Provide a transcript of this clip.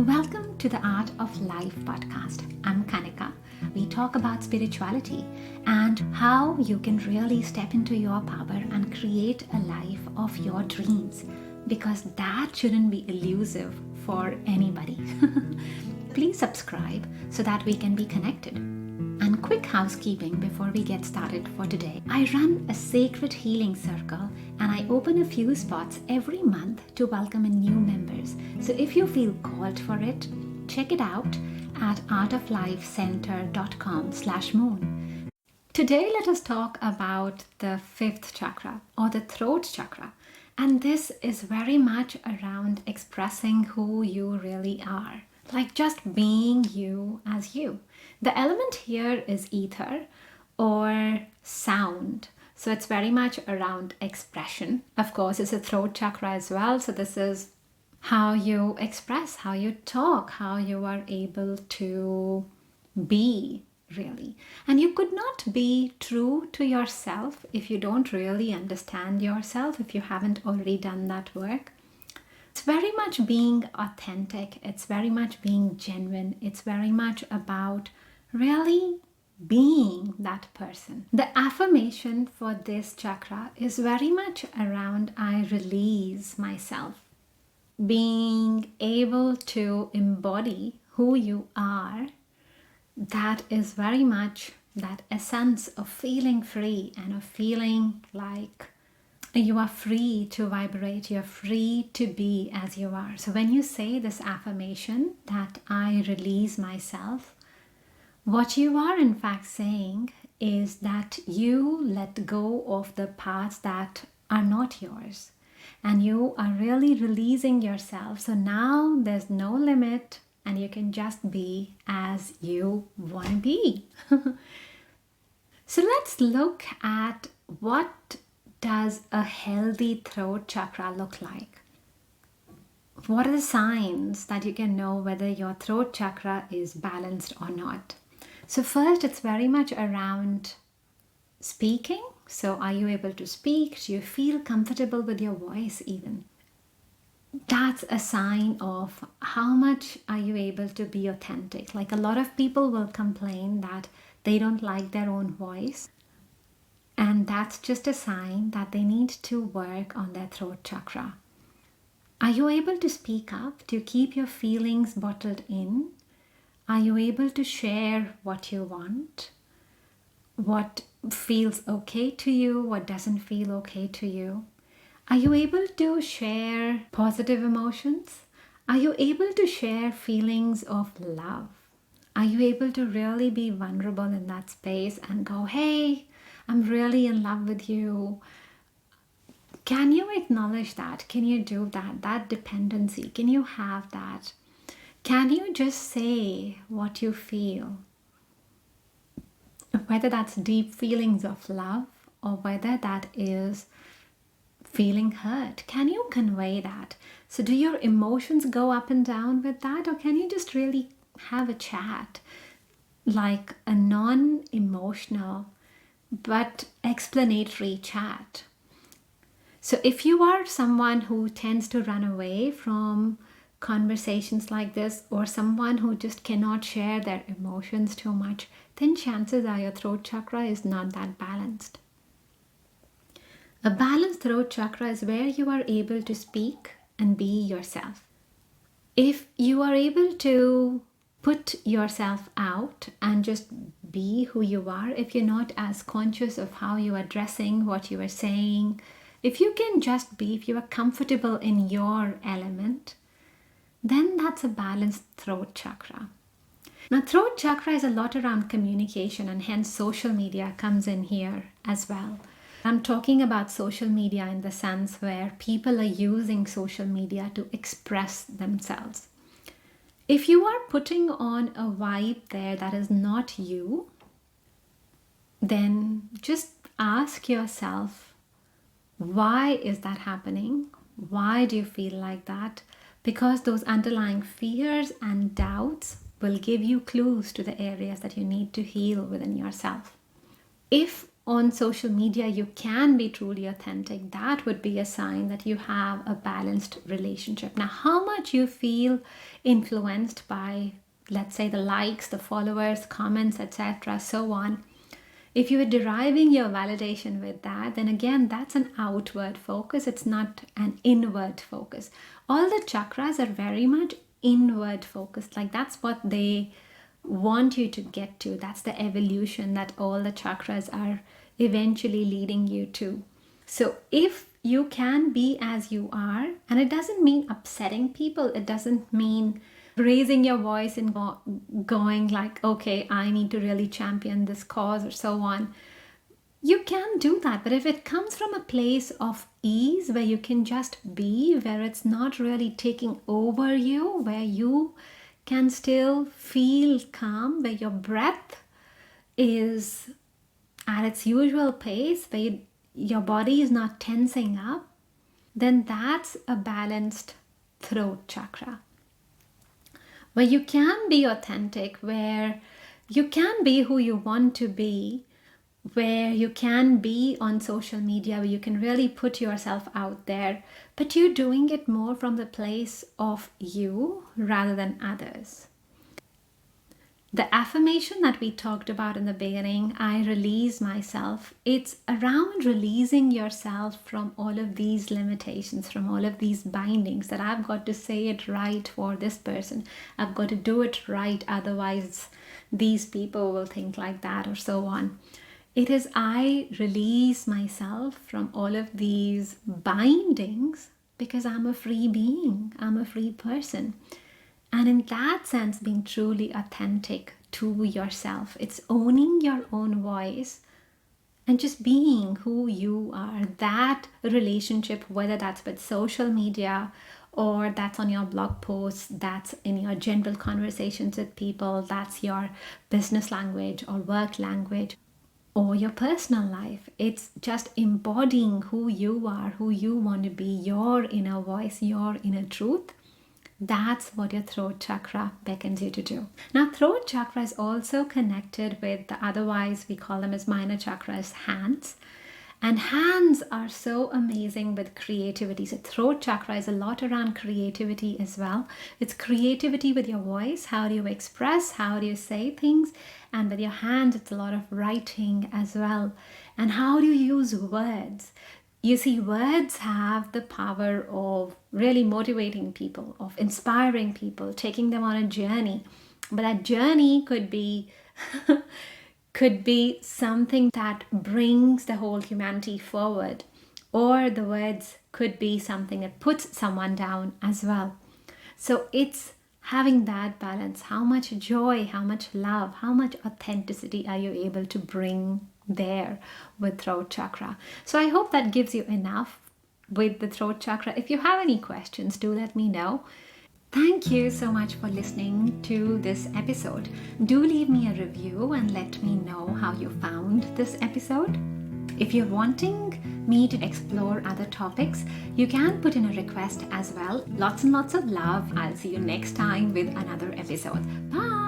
Welcome to the Art of Life podcast. I'm Kanika. We talk about spirituality and how you can really step into your power and create a life of your dreams, because that shouldn't be elusive for anybody. Please subscribe so that we can be connected. And quick housekeeping before we get started for today. I run a sacred healing circle and I open a few spots every month to welcome in new members. So if you feel called for it, check it out at artoflifecenter.com/moon. Today let us talk about the fifth chakra or the throat chakra. And this is very much around expressing who you really are. Like just being you as you. The element here is ether or sound. So it's very much around expression. Of course, it's a throat chakra as well. So this is how you express, how you talk, how you are able to be really. And you could not be true to yourself if you don't really understand yourself, if you haven't already done that work. It's very much being authentic. It's very much being genuine. It's very much about really being that person. The affirmation for this chakra is very much around I release myself. Being able to embody who you are, that is very much that essence of feeling free and of feeling like you are free to vibrate, you're free to be as you are. So when you say this affirmation that I release myself, what you are in fact saying is that you let go of the parts that are not yours. And you are really releasing yourself. So now there's no limit and you can just be as you want to be. So let's look at what does a healthy throat chakra look like? What are the signs that you can know whether your throat chakra is balanced or not? So first, it's very much around speaking. So are you able to speak? Do you feel comfortable with your voice even? That's a sign of how much are you able to be authentic. Like a lot of people will complain that they don't like their own voice. And that's just a sign that they need to work on their throat chakra. Are you able to speak up? Do you keep your feelings bottled in? Are you able to share what you want? What feels okay to you? What doesn't feel okay to you? Are you able to share positive emotions? Are you able to share feelings of love? Are you able to really be vulnerable in that space and go, hey, I'm really in love with you? Can you acknowledge that? Can you do that? That dependency, can you have that? Can you just say what you feel? Whether that's deep feelings of love or whether that is feeling hurt, can you convey that? So do your emotions go up and down with that, or can you just really have a chat, like a non-emotional but explanatory chat? So if you are someone who tends to run away from conversations like this, or someone who just cannot share their emotions too much, then chances are your throat chakra is not that balanced. A balanced throat chakra is where you are able to speak and be yourself. If you are able to put yourself out and just be who you are, if you're not as conscious of how you are dressing, what you are saying, if you can just be, if you are comfortable in your element, then that's a balanced throat chakra. Now, throat chakra is a lot around communication, and hence social media comes in here as well. I'm talking about social media in the sense where people are using social media to express themselves. If you are putting on a vibe there that is not you, then just ask yourself, why is that happening? Why do you feel like that? Because those underlying fears and doubts will give you clues to the areas that you need to heal within yourself. If on social media you can be truly authentic, that would be a sign that you have a balanced relationship. Now, how much you feel influenced by, let's say, the likes, the followers, comments, etc., so on. If you are deriving your validation with that, then again, that's an outward focus. It's not an inward focus. All the chakras are very much inward focused. Like that's what they want you to get to. That's the evolution that all the chakras are eventually leading you to. So if you can be as you are, and it doesn't mean upsetting people, it doesn't mean raising your voice and going like, okay, I need to really champion this cause or so on. You can do that, but if it comes from a place of ease where you can just be, where it's not really taking over you, where you can still feel calm, where your breath is at its usual pace, where your body is not tensing up, then that's a balanced throat chakra. Where you can be authentic, where you can be who you want to be, where you can be on social media, where you can really put yourself out there, but you're doing it more from the place of you rather than others. The affirmation that we talked about in the beginning, I release myself, it's around releasing yourself from all of these limitations, from all of these bindings that I've got to say it right for this person. I've got to do it right, otherwise these people will think like that or so on. It is I release myself from all of these bindings because I'm a free being, I'm a free person. And in that sense, being truly authentic to yourself, it's owning your own voice and just being who you are. That relationship, whether that's with social media or that's on your blog posts, that's in your general conversations with people, that's your business language or work language, or your personal life. It's just embodying who you are, who you want to be, your inner voice, your inner truth. That's what your throat chakra beckons you to do. Now, throat chakra is also connected with the otherwise we call them as minor chakras, hands. And hands are so amazing with creativity. So throat chakra is a lot around creativity as well. It's creativity with your voice. How do you express? How do you say things? And with your hands, it's a lot of writing as well. And how do you use words? You see, words have the power of really motivating people, of inspiring people, taking them on a journey. But that journey could be could be something that brings the whole humanity forward, or the words could be something that puts someone down as well. So it's having that balance. How much joy, how much love, how much authenticity are you able to bring there with throat chakra? So I hope that gives you enough with the throat chakra. If you have any questions, do let me know. Thank you so much for listening to this episode. Do leave me a review and let me know how you found this episode. If you're wanting me to explore other topics, you can put in a request as well. Lots and lots of love. I'll see you next time with another episode. Bye!